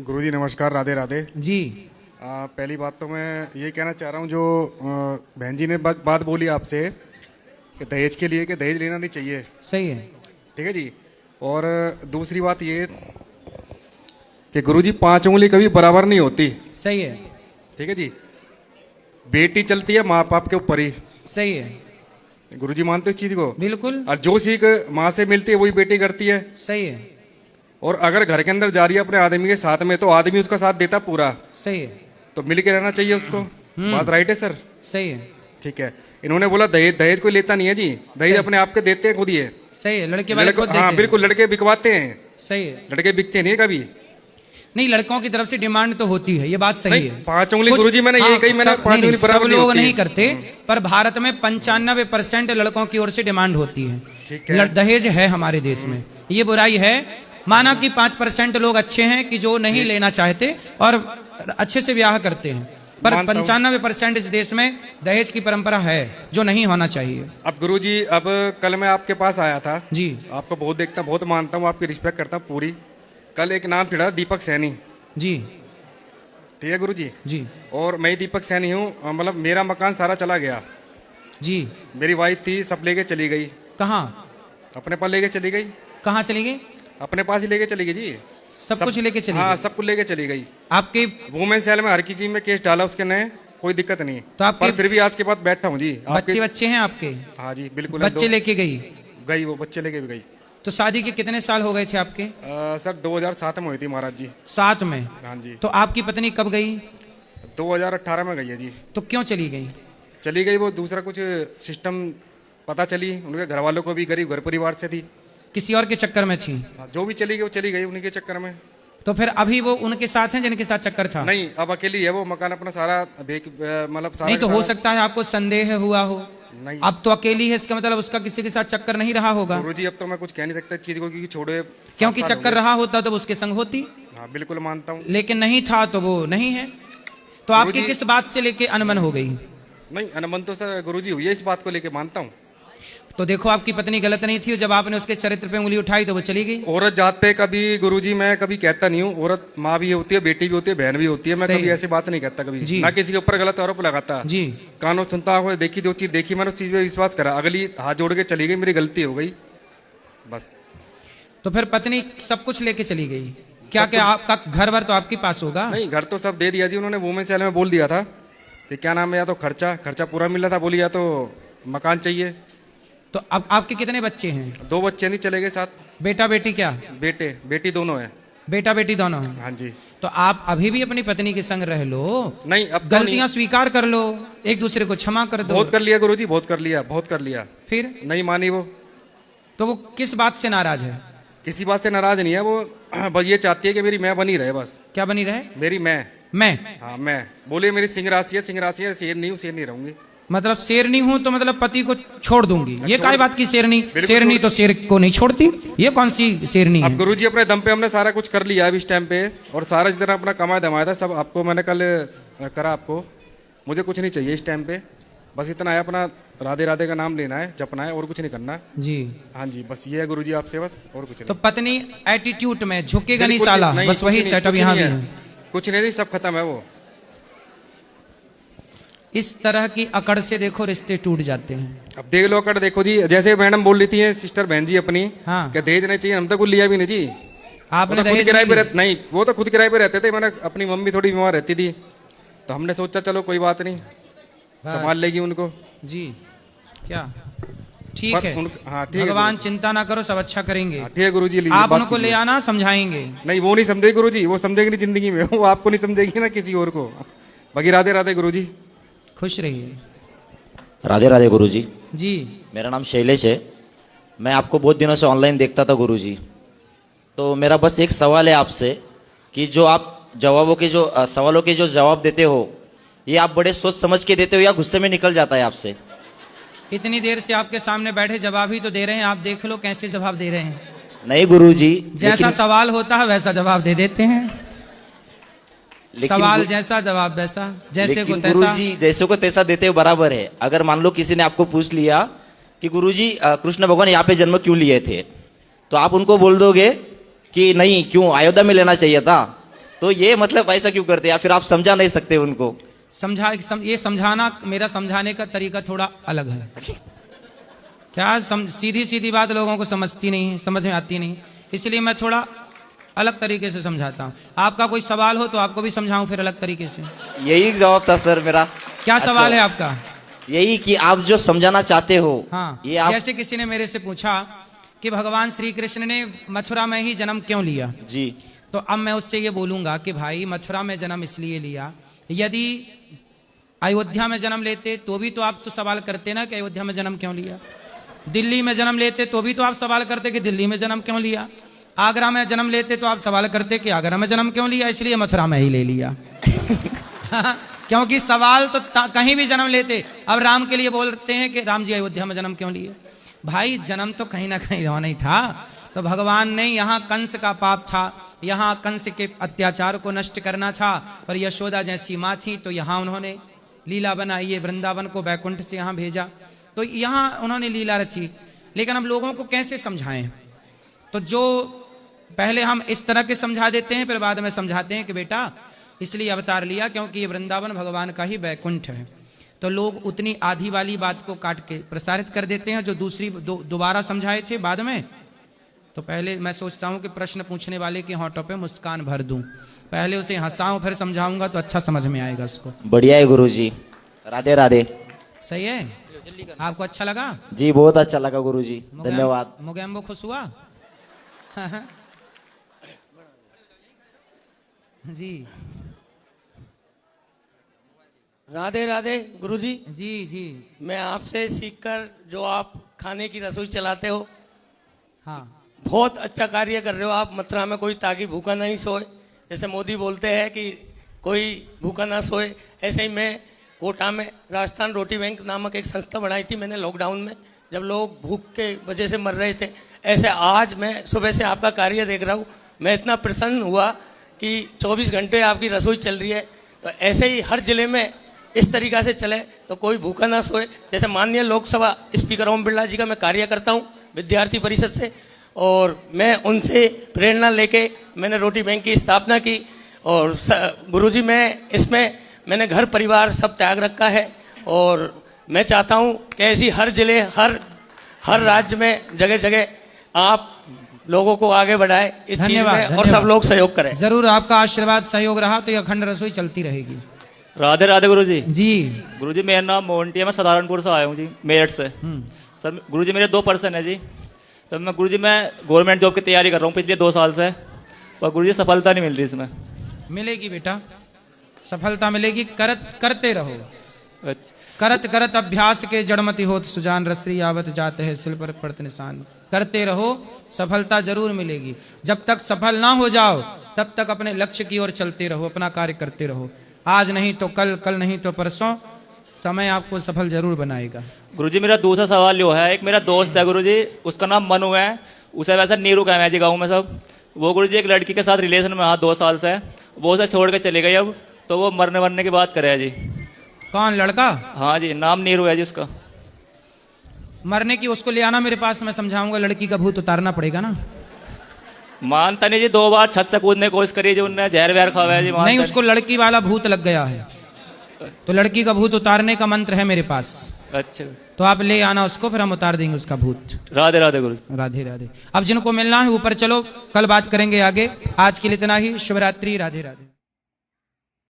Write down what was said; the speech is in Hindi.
गुरुजी नमस्कार, राधे राधे जी। पहली बात तो मैं ये कहना चाह रहा हूँ, जो बहन जी ने बात बोली आपसे कि दहेज के लिए, कि दहेज लेना नहीं चाहिए। सही है। ठीक है जी। और दूसरी बात ये कि गुरुजी 5 उंगली कभी बराबर नहीं होती। सही है। ठीक है जी। बेटी चलती है माँ बाप के ऊपर ही। सही है। गुरुजी मानते हो इस चीज को? बिल्कुल। और जो सीख माँ से मिलती है वही बेटी करती है। सही है। और अगर घर के अंदर जा रही है अपने आदमी के साथ में, तो आदमी उसका साथ देता पूरा, सही है। तो मिल के रहना चाहिए उसको। बात राइट है सर? सही है। ठीक है। इन्होंने बोला दहेज, दहेज कोई लेता नहीं है जी, दहेज अपने आप के देते हैं खुद ही है। सही है। लड़के वाले खुद देते हाँ हैं। बिल्कुल, लड़के बिकवाते हैं। सही है। लड़के बिकते नहीं कभी। नहीं, लड़कों की तरफ से डिमांड तो होती है, ये बात सही नहीं, है। 5 उंगली कुछ- गुरुजी मैंने हाँ, यही कही, मैंने सब- 5 नहीं, उंगली बराबर सब नहीं लोग होती। नहीं करते, पर भारत में 95% लड़कों की ओर से डिमांड होती है। ठीक है। दहेज है हमारे देश में, ये बुराई है। माना कि 5% लोग अच्छे हैं कि जो नहीं लेना चाहते और अच्छे से ब्याह करते हैं, पर मानता हूं। 95% इस देश में दहेज की परंपरा है, जो नहीं होना चाहिए। अब गुरुजी, अब कल मैं आपके पास आया था जी। आपको बहुत देखता हूँ, बहुत मानता हूँ, आपकी रिस्पेक्ट करता हूँ पूरी। कल एक नाम छिड़ा दीपक सैनी। जी। ठीक है गुरुजी। जी। और मैं ही दीपक सैनी हूँ। मतलब मेरा मकान सारा चला गया। जी। मेरी वाइफ थी, सब लेके चली गई। कहाँ? अपने पास लेके चली गई। कहाँ चली गई? अपने पास ही लेके चली गई जी। सब कुछ लेके चली हाँ, गई? सब कुछ लेके चली गई। आपके वुमेन सेल में हर किसी में केस डाला उसके ने, कोई दिक्कत नहीं। तो आपके पर फिर भी आज के बाद बैठा हूँ जी। बच्चे बच्चे हैं आपके? हाँ जी बिल्कुल है, बच्चे दो- लेके गई? गई, वो बच्चे लेके भी गई। तो शादी के कितने साल हो गए थे आपके? सर 2007 में हुई थी महाराज जी। 7 में? हाँ जी। तो आपकी पत्नी कब गई? 2018 में गई है जी। तो क्यों चली गई? चली गई, वो दूसरा कुछ सिस्टम पता चली, उनके घर वालों को भी, गरीब घर परिवार से थी। किसी और के चक्कर में थी? हाँ, जो भी चली गई वो चली गई उन्हीं के चक्कर में। तो फिर अभी वो उनके साथ हैं जिनके साथ चक्कर था? नहीं, अब अकेली है वो, मकान अपना सारा मतलब सारा नहीं, तो का हो सारा- सकता है आपको संदेह हुआ हो। नहीं अब तो अकेली है, इसका मतलब उसका किसी के साथ चक्कर नहीं रहा होगा। गुरुजी, अब तो मैं कुछ कह नहीं सकता इस चीज को, क्योंकि छोड़े क्योंकि 7 साल चक्कर हो रहा होता तो वो उसके संग होती, गए। हाँ बिल्कुल मानता हूँ। लेकिन नहीं था तो वो नहीं है। तो आपकी गुरुजी- किस बात से लेके अनबन हो गई? नहीं, अनबन तो सर गुरुजी हुई है, इस बात को लेके मानता हूँ। तो देखो, आपकी पत्नी गलत नहीं थी, जब आपने उसके चरित्र पे उंगली उठाई तो वो चली गई। औरत जात पे कभी गुरुजी मैं कभी कहता नहीं हूँ। औरत माँ भी होती है, बेटी भी होती है, बहन भी होती है। मैं सही कभी है। ऐसी बात नहीं कहता कभी, जी। ना किसी के ऊपर गलत आरोप लगाता। जी। कानों सुनता हूँ, देखी जो चीज देखी मैंने उस चीज पे विश्वास करा। अगली हाथ जोड़ के चली गई, मेरी गलती हो गई बस। तो फिर पत्नी सब कुछ लेके चली गई? क्या क्या आपका घर भर तो आपके पास होगा? नहीं, घर तो सब दे दिया जी उन्होंने। वुमेन सेल में बोल दिया था कि क्या नाम है, या तो खर्चा पूरा मिल रहा था, बोली या तो मकान चाहिए। तो अब आपके कितने बच्चे हैं? 2 बच्चे नहीं चले गए साथ। बेटा बेटी? क्या बेटे बेटी दोनों है। बेटा बेटी दोनों हैं? हाँ जी। तो आप अभी भी अपनी पत्नी के संग रह लो, नहीं, अब तो गलतियां स्वीकार कर लो, एक दूसरे को क्षमा कर नहीं। दो। बहुत कर लिया गुरुजी, बहुत कर लिया, बहुत कर लिया। फिर नहीं मानी वो। तो वो किस बात से नाराज है? किसी बात से नाराज नहीं है वो, बस ये चाहती है कि मेरी मैं बनी रहे बस। क्या बनी रहे? मेरी मैं। मैं? हाँ मैं। बोलिए मेरी सिंह राशि है, सिंह राशि है, शेर नहीं हूँ, शेर नहीं रहूंगी। मतलब शेरनी हूं तो मतलब पति को छोड़ दूंगी? ये काय बात की शेरनी? बिल्कुल शेरनी छोड़- तो शेर को नहीं छोड़ती, ये कौन सी शेरनी अब है? गुरुजी अपने दम पे हमने सारा कुछ कर लिया अभी इस टाइम पे, और सारा जितना अपना कमाया धमाया था सब आपको मैंने कल करा आपको। मुझे कुछ नहीं चाहिए इस टाइम पे, बस इतना है, अपना राधे राधे का नाम लेना है, जपना है, और कुछ नहीं करना। जी। हाँ जी, बस ये है गुरुजी आपसे, बस और कुछ नहीं। तो पत्नी एटीट्यूड में झुकेगा नहीं बिल्कुल साला, नहीं, बस कुछ वही नहीं, सेटअप कुछ यहाँ नहीं भी है। है। कुछ नहीं, सब खत्म है वो। इस तरह की अकड़ से देखो रिश्ते टूट जाते हैं। अब देख लो अकड़, देखो जी, जैसे मैडम बोल रही थी सिस्टर बहन जी अपनी, हाँ। क्या दहेज नहीं चाहिए, हम तो कुछ लिया भी नहीं जी। वो आपने तो खुद दहेज किराए नहीं पे लिया? रहते नहीं, वो तो खुद किराए पे रहते थे। मैंने अपनी मम्मी थोड़ी बीमार रहती थी, तो हमने सोचा चलो कोई बात नहीं, संभाल लेगी उनको। जी। क्या? ठीक पर है, हाँ ठीक है भगवान गुरुजी। चिंता ना करो, सब अच्छा करेंगे। हाँ, ठीक है गुरुजी, लीजिए, आप बात उनको ले कीजिए। आना, समझाएंगे। नहीं, वो नहीं समझेगी गुरुजी, वो समझेगी नहीं जिंदगी में, वो आपको नहीं समझेगी ना किसी और को। बाकी राधे राधे गुरुजी। खुश रहिए। राधे राधे गुरुजी। जी। मेरा नाम शैलेश है। मैं आपको बहुत दिनों से ऑनलाइन देखता था गुरुजी। तो मेरा बस एक सवाल है आपसे कि जो आप जवाबों के जो सवालों के जो जवाब देते हो, ये आप बड़े सोच समझ के देते हो या गुस्से में निकल जाता है आपसे? इतनी देर से आपके सामने बैठे जवाब ही तो दे रहे हैं, आप देख लो कैसे जवाब दे रहे हैं। नहीं गुरुजी, जैसा सवाल होता है वैसा जवाब दे देते हैं। लेकिन सवाल जैसा जवाब वैसा, जैसे को लेकिन तैसा। गुरुजी जैसे को तैसा देते हो बराबर है। अगर मान लो किसी ने आपको पूछ लिया कि गुरुजी कृष्ण भगवान यहाँ पे जन्म क्यों लिए थे, तो आप उनको बोल दोगे कि नहीं, क्यों, अयोध्या में लेना चाहिए था। तो ये मतलब ऐसा क्यों करते हैं, या फिर आप समझा नहीं सकते उनको? ये समझाना, मेरा समझाने का तरीका थोड़ा अलग है। क्या सीधी सीधी बात लोगों को समझती नहीं है, समझ में आती नहीं, इसलिए मैं थोड़ा अलग तरीके से समझाता हूँ। आपका कोई सवाल हो तो आपको भी समझाऊं फिर अलग तरीके से। यही जवाब था सर मेरा। क्या अच्छा, सवाल है आपका? यही कि आप जो समझाना चाहते हो। हाँ, ये आप... जैसे किसी ने मेरे से पूछा कि भगवान श्री कृष्ण ने मथुरा में ही जन्म क्यों लिया, जी, तो अब मैं उससे ये बोलूंगा कि भाई मथुरा में जन्म इसलिए लिया, यदि अयोध्या में जन्म लेते तो भी तो आप तो सवाल करते ना कि अयोध्या में जन्म क्यों लिया। दिल्ली में जन्म लेते तो भी तो आप सवाल करते कि दिल्ली में जन्म क्यों लिया। आगरा में जन्म लेते तो आप सवाल करते कि आगरा में जन्म क्यों लिया, इसलिए मथुरा में ही ले लिया। क्योंकि सवाल तो कहीं भी जन्म लेते। अब राम के लिए बोलते हैं कि राम जी अयोध्या में जन्म क्यों लिए। भाई जन्म तो कहीं ना कहीं होना ही था। तो भगवान ने यहाँ कंस का पाप था, यहाँ कंस के अत्याचार को नष्ट करना था, और यशोदा जैसी माँ थी तो यहाँ उन्होंने लीला बनाई है, वृंदावन को बैकुंठ से यहाँ भेजा, तो यहाँ उन्होंने लीला रची। लेकिन अब लोगों को कैसे समझाएं? तो जो पहले हम इस तरह के समझा देते हैं, फिर बाद में समझाते हैं कि बेटा इसलिए अवतार लिया क्योंकि ये वृंदावन भगवान का ही बैकुंठ है। तो लोग उतनी आधी वाली बात को काट के प्रसारित कर देते हैं, जो दूसरी दोबारा समझाए थे बाद में। तो पहले मैं सोचता हूँ कि प्रश्न पूछने वाले के होंठों पे मुस्कान भर दूं, पहले उसे हंसाऊं फिर समझाऊंगा तो अच्छा समझ में आएगा उसको। बढ़िया है गुरुजी, राधे राधे। सही है, आपको अच्छा लगा? जी बहुत अच्छा लगा गुरुजी, धन्यवाद। मोगेम्बो खुश हुआ? जी राधे राधे गुरुजी। जी जी, मैं आपसे सीखकर जो आप खाने की रसोई चलाते हो, हाँ बहुत अच्छा कार्य कर रहे हो आप। मथुरा में कोई ताकि भूखा नहीं सोए, जैसे मोदी बोलते हैं कि कोई भूखा ना सोए, ऐसे ही मैं कोटा में राजस्थान रोटी बैंक नामक एक संस्था बनाई थी मैंने लॉकडाउन में, जब लोग भूख के वजह से मर रहे थे। ऐसे आज मैं सुबह से आपका कार्य देख रहा हूँ, मैं इतना प्रसन्न हुआ कि 24 घंटे आपकी रसोई चल रही है। तो ऐसे ही हर जिले में इस तरीक़ा से चले तो कोई भूखा ना सोए। जैसे माननीय लोकसभा स्पीकर ओम बिरला जी का मैं कार्य करता हूँ विद्यार्थी परिषद से, और मैं उनसे प्रेरणा लेके मैंने रोटी बैंक की स्थापना की। और गुरुजी मैंने घर परिवार सब त्याग रखा है, और मैं चाहता हूँ कि ऐसी हर जिले हर राज्य में जगह जगह आप लोगों को आगे बढ़ाए इस चीज में, और सब लोग सहयोग करें। जरूर, आपका आशीर्वाद सहयोग रहा तो यह अखंड रसोई चलती रहेगी। राधे राधे गुरुजी। जी गुरुजी, मेरा नाम मोहंटी है, मैं सहारनपुर से आया हूँ जी, मेरठ से। सर गुरुजी मेरे 2 पर्सन है जी। तो मैं गुरुजी मैं गवर्नमेंट जॉब की तैयारी कर रहा हूँ पिछले 2 साल से, पर गुरुजी सफलता नहीं मिल रही इसमें। मिलेगी बेटा, सफलता मिलेगी, करते रहो। अच्छा, करत करत अभ्यास के जड़मति होत सुजान, रसरी आवत जाते हैं सिल पर पड़त निशान। करते रहो, सफलता जरूर मिलेगी। जब तक सफल ना हो जाओ तब तक अपने लक्ष्य की ओर चलते रहो, अपना कार्य करते रहो। आज नहीं तो कल, कल नहीं तो परसों, समय आपको सफल जरूर बनाएगा। गुरुजी मेरा दूसरा सवाल जो है, एक मेरा दोस्त है गुरुजी, उसका नाम मनु है, उसे वैसे नीरू कहना है जी गाँव में सब। वो गुरुजी एक लड़की के साथ रिलेशन में रहा 2 साल से, वो उसे छोड़ के चले गई। अब तो वो मरने की बात करे जी। कौन लड़का? हाँ जी, नाम नीरू है जी उसका। मरने की, उसको ले आना मेरे पास, मैं समझाऊंगा। लड़की का भूत उतारना पड़ेगा ना। मानता नहीं जी, 2 बार छत से कूदने की कोशिश करी जी, उनने जहर वहर खावा है जी। नहीं, उसको लड़की वाला भूत लग गया है, तो लड़की का भूत उतारने का मंत्र है मेरे पास। अच्छा, तो आप ले आना उसको, फिर हम उतार देंगे उसका भूत। राधे राधे गुरु। राधे राधे। अब जिनको मिलना है ऊपर चलो, कल बात करेंगे आगे। आज के लिए इतना ही। शुभ रात्रि, राधे राधे।